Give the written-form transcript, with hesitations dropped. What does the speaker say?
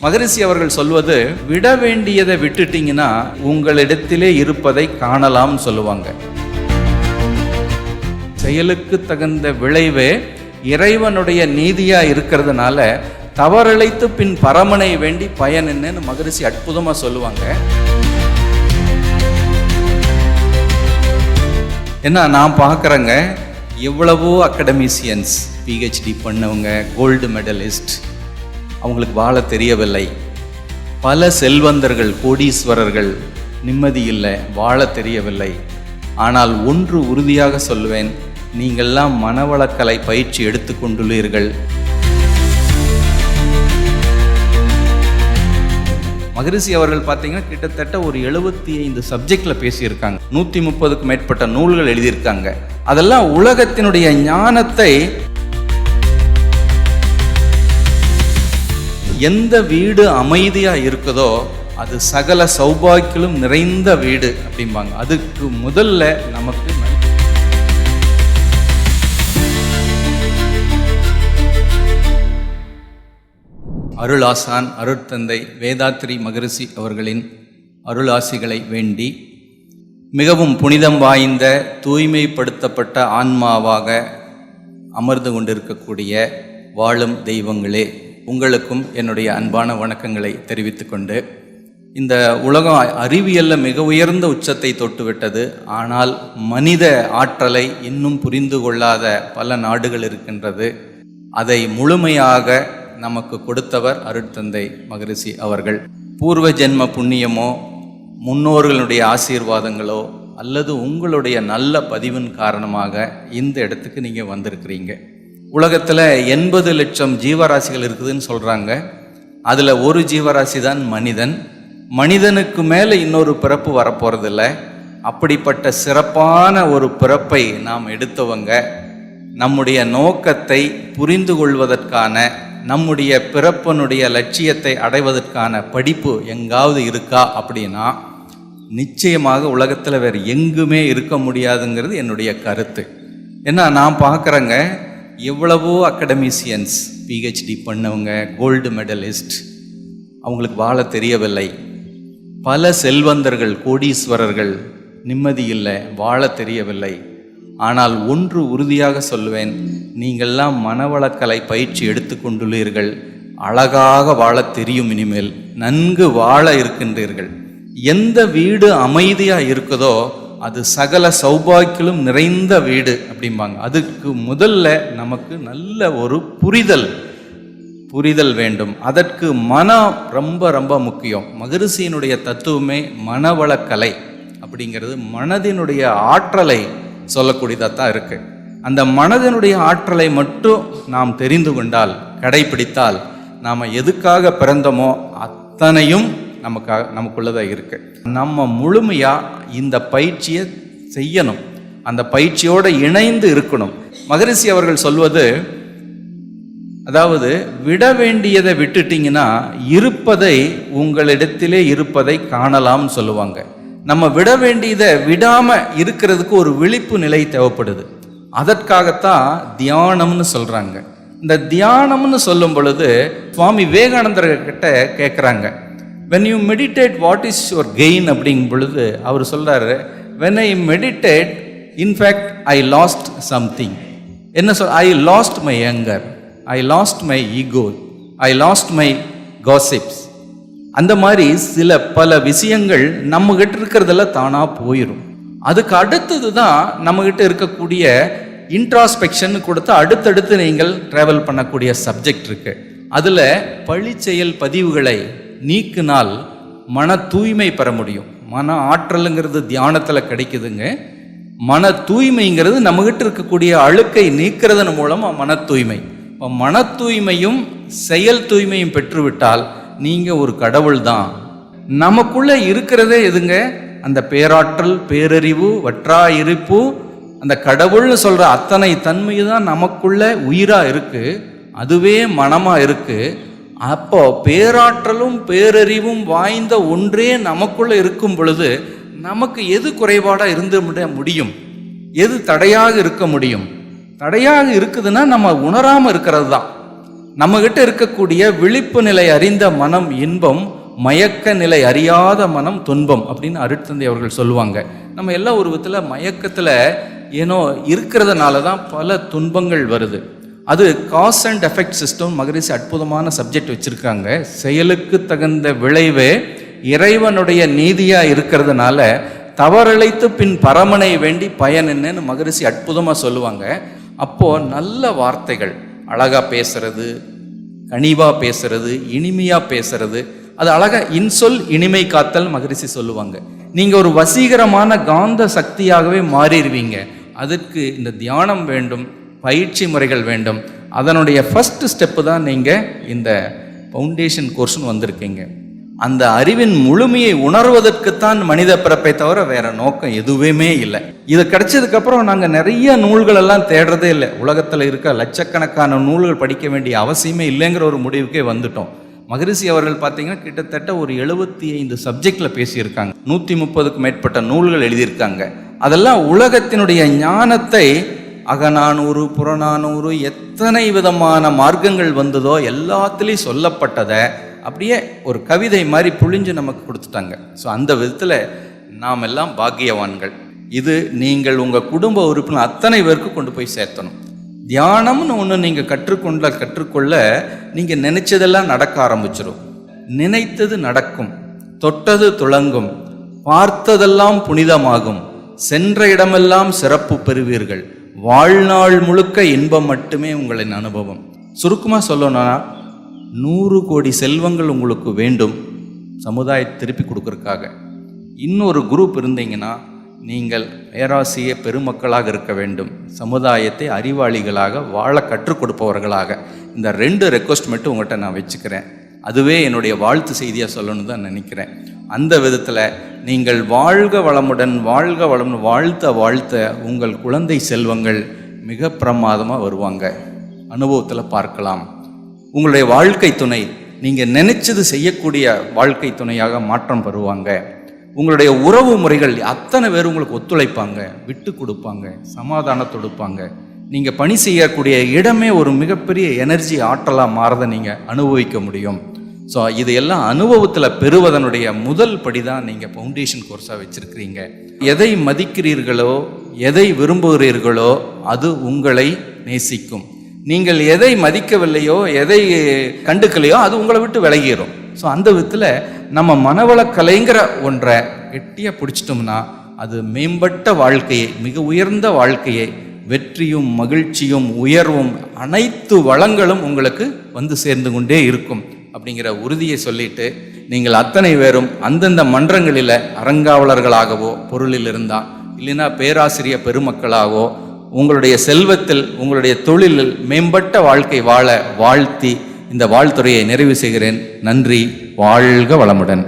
மகரிஷி அவர்கள் சொல்வது, விட வேண்டியதை விட்டுட்டீங்கன்னா உங்களிடத்திலே இருப்பதை காணலாம் சொல்லுவாங்க. செயலுக்கு தகுந்த விளைவே இறைவனுடைய நீதியா இருக்கிறதுனால தவறிழைத்து பின் பரமனை வேண்டி பயன் என்னன்னு மகரிஷி அற்புதமா சொல்லுவாங்க. ஏன்னா நான் பார்க்குறேங்க, எவ்வளவோ அகடமிஷியன்ஸ், பிஹெச்டி பண்ணவங்க, கோல்டு மெடலிஸ்ட், அவங்களுக்கு வாழ தெரியவில்லை. பல செல்வந்தர்கள், கோடீஸ்வரர்கள், நிம்மதி இல்லை, வாழ தெரியவில்லை. ஆனால் ஒன்று உறுதியாக சொல்லுவேன், நீங்கள்லாம் மனவளக்கலை பயிற்சி எடுத்துக்கொண்டுள்ளீர்கள். மகரிஷி அவர்கள் பார்த்தீங்கன்னா கிட்டத்தட்ட ஒரு 75 சப்ஜெக்ட்ல பேசியிருக்காங்க. 130க்கும் மேற்பட்ட நூல்கள் எழுதியிருக்காங்க. அதெல்லாம் உலகத்தினுடைய ஞானத்தை, எந்த வீடு அமைதியா இருக்குதோ அது சகல சௌபாக்கியம் நிறைந்த வீடு அப்படிம்பாங்க. அதுக்கு முதல்ல நமக்கு அருளாசான் அருட்தந்தை வேதாத்ரி மகரிஷி அவர்களின் அருளாசிகளை வேண்டி, மிகவும் புனிதம் வாய்ந்த தூய்மைப்படுத்தப்பட்ட ஆன்மாவாக அமர்ந்து கொண்டிருக்கக்கூடிய வாழும் தெய்வங்களே, உங்களுக்கும் என்னுடைய அன்பான வணக்கங்களை தெரிவித்துக் கொண்டு, இந்த உலகம் அறிவியலில் மிக உயர்ந்த உச்சத்தை தொட்டுவிட்டது. ஆனால் மனித ஆற்றலை இன்னும் புரிந்து கொள்ளாத பல நாடுகள் இருக்கின்றது. அதை முழுமையாக நமக்கு கொடுத்தவர் அருட்தந்தை மகரிஷி அவர்கள். பூர்வ ஜென்ம புண்ணியமோ, முன்னோர்களுடைய ஆசீர்வாதங்களோ, அல்லது உங்களுடைய நல்ல பதிவின் காரணமாக இந்த இடத்துக்கு நீங்கள் வந்திருக்கிறீங்க. உலகத்தில் 80 லட்சம் ஜீவராசிகள் இருக்குதுன்னு சொல்கிறாங்க. அதில் ஒரு ஜீவராசி தான் மனிதன். மனிதனுக்கு மேலே இன்னொரு பிறப்பு வரப்போகிறதில்ல. அப்படிப்பட்ட சிறப்பான ஒரு பிறப்பை நாம் எடுத்தவங்க. நம்முடைய நோக்கத்தை புரிந்து கொள்வதற்கான, நம்முடைய பிறப்பனுடைய லட்சியத்தை அடைவதற்கான படிப்பு எங்காவது இருக்கா அப்படின்னா நிச்சயமாக உலகத்தில் வேறு எங்குமே இருக்க முடியாதுங்கிறது என்னுடைய கருத்து. ஏன்னா நான் பார்க்குறேங்க, எவ்வளவோ அகடமிஷியன்ஸ், பிஹெச்டி பண்ணவங்க, கோல்டு மெடலிஸ்ட், அவங்களுக்கு வாழ தெரியவில்லை. பல செல்வந்தர்கள், கோடீஸ்வரர்கள், நிம்மதி இல்லை, வாழ தெரியவில்லை. ஆனால் ஒன்று உறுதியாக சொல்லுவேன், நீங்கள்லாம் மனவளக்கலை பயிற்சி எடுத்துக்கொண்டுள்ளீர்கள். அழகாக வாழ தெரியும். இனிமேல் நன்கு வாழ இருக்கின்றீர்கள். எந்த வீடு அமைதியாக இருக்குதோ அது சகல சௌபாக்கியம் நிறைந்த வீடு அப்படிம்பாங்க. அதுக்கு முதல்ல நமக்கு நல்ல ஒரு புரிதல் வேண்டும். அதற்கு மனம் ரொம்ப ரொம்ப முக்கியம். மகரிஷியினுடைய தத்துவமே மனவளக்கலை அப்படிங்கிறது மனதினுடைய ஆற்றலை சொல்லக்கூடியதாக தான் இருக்கு. அந்த மனதினுடைய ஆற்றலை மட்டும் நாம் தெரிந்து கொண்டால், கடைபிடித்தால், நாம் எதுக்காக பிறந்தோமோ அத்தனையும் நமக்குள்ளதாக இருக்கு. நம்ம முழுமையாக இந்த பயிற்சியை செய்யணும். அந்த பயிற்சியோடு இணைந்து இருக்கணும். மகரிஷி அவர்கள் சொல்வது, அதாவது விட வேண்டியதை விட்டுட்டீங்கன்னா இருப்பதை, உங்களிடத்திலே இருப்பதை காணலாம் சொல்லுவாங்க. நம்ம விட வேண்டியதை விடாம இருக்கிறதுக்கு ஒரு விழிப்பு நிலை தேவைப்படுது. அதற்காகத்தான் தியானம்னு சொல்றாங்க. இந்த தியானம்னு சொல்லும் பொழுது சுவாமி விவேகானந்தர் கிட்ட கேட்குறாங்க, when you meditate what is your gain அப்படிங்கும் பொழுது அவர் சொல்றாரு, when I meditate in fact I lost something. என்ன சொல், I lost my anger, I lost my ego, I lost my gossips. அந்த மாதிரி பல விஷயங்கள் நம்ம கிட்ட இருக்கிறதெல்லாம் தானா போயிடும். அதுக்கு அடுத்தது தான் நம்ம கிட்ட இருக்கக்கூடிய இன்ட்ராஸ்பெக்ஷன் கொடுத்து அடுத்தடுத்து நீங்கள் டிராவல் பண்ணக்கூடிய சப்ஜெக்ட் இருக்கு. அதுல பழி செயல் பதிவுகளை நீக்கினால் மன தூய்மை பெற முடியும். மன ஆற்றலுங்கிறது தியானத்துல கிடைக்குதுங்க. மன தூய்மைங்கிறது நம்ம கிட்ட இருக்கக்கூடிய அழுக்கை நீக்கிறதன் மூலமா மன தூய்மை. மன தூய்மையும் செயல் தூய்மையும் பெற்றுவிட்டால் நீங்க ஒரு கடவுள் தான். நமக்குள்ள இருக்கிறதே எதுங்க? அந்த பேராற்றல், பேரறிவு, வற்றா இருப்பு, அந்த கடவுள்னு சொல்ற அத்தனை தன்மை தான் நமக்குள்ள உயிரா இருக்கு. அதுவே மனமா இருக்கு. அப்போ பேராற்றலும் பேரறிவும் வாய்ந்த ஒன்றே நமக்குள்ள இருக்கும் பொழுது நமக்கு எது குறைபாடா இருந்து முடியும்? எது தடையாக இருக்க முடியும்? தடையாக இருக்குதுன்னா நம்ம உணராம இருக்கிறது தான். நம்மகிட்ட இருக்கக்கூடிய விழிப்பு நிலை அறிந்த மனம் இன்பம், மயக்க நிலை அறியாத மனம் துன்பம் அப்படின்னு அருட்தந்தை அவர்கள் சொல்லுவாங்க. நம்ம எல்லா ஒரு விதத்தில் மயக்கத்தில் ஏனோ இருக்கிறதுனால தான் பல துன்பங்கள் வருது. அது காஸ் அண்ட் எஃபெக்ட் சிஸ்டம் மகரிஷி அற்புதமான சப்ஜெக்ட் வச்சுருக்காங்க. செயலுக்கு தகுந்த விளைவே இறைவனுடைய நீதியாக இருக்கிறதுனால தவறழைத்து பின் பரமனை வேண்டி பயன் என்னன்னு மகரிஷி அற்புதமாக சொல்லுவாங்க. அப்போது நல்ல வார்த்தைகள், அழகாக பேசுறது, கனிவாக பேசுறது, இனிமையாக பேசுறது, அது அழகாக இன்சொல் இனிமை காத்தல் மகரிஷி சொல்லுவாங்க. நீங்கள் ஒரு வசீகரமான காந்த சக்தியாகவே மாறிடுவீங்க. அதற்கு இந்த தியானம் வேண்டும், பயிற்சி முறைகள் வேண்டும். அதனுடைய ஃபர்ஸ்ட் ஸ்டெப்பு தான் நீங்கள் இந்த ஃபவுண்டேஷன் கோர்ஸ்னு வந்திருக்கீங்க. அந்த அறிவின் முழுமையை உணர்வதற்குத்தான் மனித பிறப்பை தவிர வேற நோக்கம் எதுவுமே இல்லை. இது கிடைச்சதுக்கப்புறம் நாங்கள் நிறைய நூல்கள் எல்லாம் தேடுறதே இல்லை. உலகத்தில் இருக்க லட்சக்கணக்கான நூல்கள் படிக்க வேண்டிய அவசியமே இல்லைங்கிற ஒரு முடிவுக்கே வந்துட்டோம். மகரிஷி அவர்கள் பார்த்தீங்கன்னா கிட்டத்தட்ட ஒரு 75 சப்ஜெக்டில் பேசியிருக்காங்க. 130க்கும் மேற்பட்ட நூல்கள் எழுதியிருக்காங்க. அதெல்லாம் உலகத்தினுடைய ஞானத்தை அகநானூறு, புறநானூறு, எத்தனை விதமான மார்க்கங்கள் வந்ததோ எல்லாத்துலேயும் சொல்லப்பட்டதை அப்படியே ஒரு கவிதை மாதிரி புழிஞ்சு நமக்கு கொடுத்துட்டாங்க. ஸோ அந்த விதத்தில் நாம் எல்லாம் பாக்கியவான்கள். இது நீங்கள் உங்கள் குடும்ப உறுப்பினர் அத்தனை பேருக்கு கொண்டு போய் சேர்த்தணும். தியானம்னு ஒன்று நீங்கள் கற்றுக்கொள்ள நீங்கள் நினைச்சதெல்லாம் நடக்க ஆரம்பிச்சிடும். நினைத்தது நடக்கும், தொட்டது துளங்கும், பார்த்ததெல்லாம் புனிதமாகும், சென்ற இடமெல்லாம் சிறப்பு பெறுவீர்கள், வாழ்நாள் முழுக்க இன்பம் மட்டுமே உங்களின் அனுபவம். சுருக்கமாக சொல்லணும்னா 100 கோடி செல்வங்கள் உங்களுக்கு வேண்டும் சமுதாயத்தை திருப்பி கொடுக்கறதுக்காக. இன்னொரு குரூப் இருந்தீங்கன்னா நீங்கள் பேராசிய பெருமக்களாக இருக்க வேண்டும், சமுதாயத்தை அறிவாளிகளாக வாழ கற்றுக் கொடுப்பவர்களாக. இந்த 2 ரெக்வஸ்ட் மட்டும் உங்கள்கிட்ட நான் வச்சுக்கிறேன். அதுவே என்னுடைய வாழ்த்து செய்தியாக சொல்லணும்னு தான் நினைக்கிறேன். அந்த விதத்தில் நீங்கள் வாழ்க வளமுடன், வாழ்க வளமுடன் வாழ்த்த உங்கள் குழந்தை செல்வங்கள் மிக பிரமாதமாக வருவாங்க. அனுபவத்தில் பார்க்கலாம். உங்களுடைய வாழ்க்கை துணை நீங்கள் நினைச்சது செய்யக்கூடிய வாழ்க்கை துணையாக மாற்றம் பெறுவாங்க. உங்களுடைய உறவு முறைகள் அத்தனை பேர் உங்களுக்கு ஒத்துழைப்பாங்க, விட்டு கொடுப்பாங்க, சமாதானத்தை கொடுப்பாங்க. நீங்கள் பணி செய்யக்கூடிய இடமே ஒரு மிகப்பெரிய எனர்ஜி ஆற்றலாக மாறதை நீங்கள் அனுபவிக்க முடியும். ஸோ இதையெல்லாம் அனுபவத்தில் பெறுவதனுடைய முதல் படி தான் நீங்கள் ஃபவுண்டேஷன் கோர்ஸாக வச்சுருக்கிறீங்க. எதை மதிக்கிறீர்களோ, எதை விரும்புகிறீர்களோ அது உங்களை நேசிக்கும். நீங்கள் எதை மதிக்கவில்லையோ, எதை கண்டுக்கலையோ அது உங்களை விட்டு விலகிடும். ஸோ அந்த விதத்தில் நம்ம மனவளக்கலைங்கிற ஒன்றை கெட்டியாக பிடிச்சிட்டோம்னா அது மேம்பட்ட வாழ்க்கையை, மிக உயர்ந்த வாழ்க்கையை, வெற்றியும் மகிழ்ச்சியும் உயர்வும் அனைத்து வளங்களும் உங்களுக்கு வந்து சேர்ந்து கொண்டே இருக்கும் அப்படிங்கிற உறுதியை சொல்லிட்டு, நீங்கள் அத்தனை பேரும் அந்தந்த மன்றங்களில் அறங்காவலர்களாகவோ பொருளில் இருந்தால், இல்லைன்னா பேராசிரிய பெருமக்களாகவோ உங்களுடைய செல்வத்தில், உங்களுடைய தொழிலில் மேம்பட்ட வாழ்க்கை வாழ வாழ்த்தி இந்த வாழ்த்துறையை நிறைவு செய்கிறேன். நன்றி. வாழ்க வளமுடன்.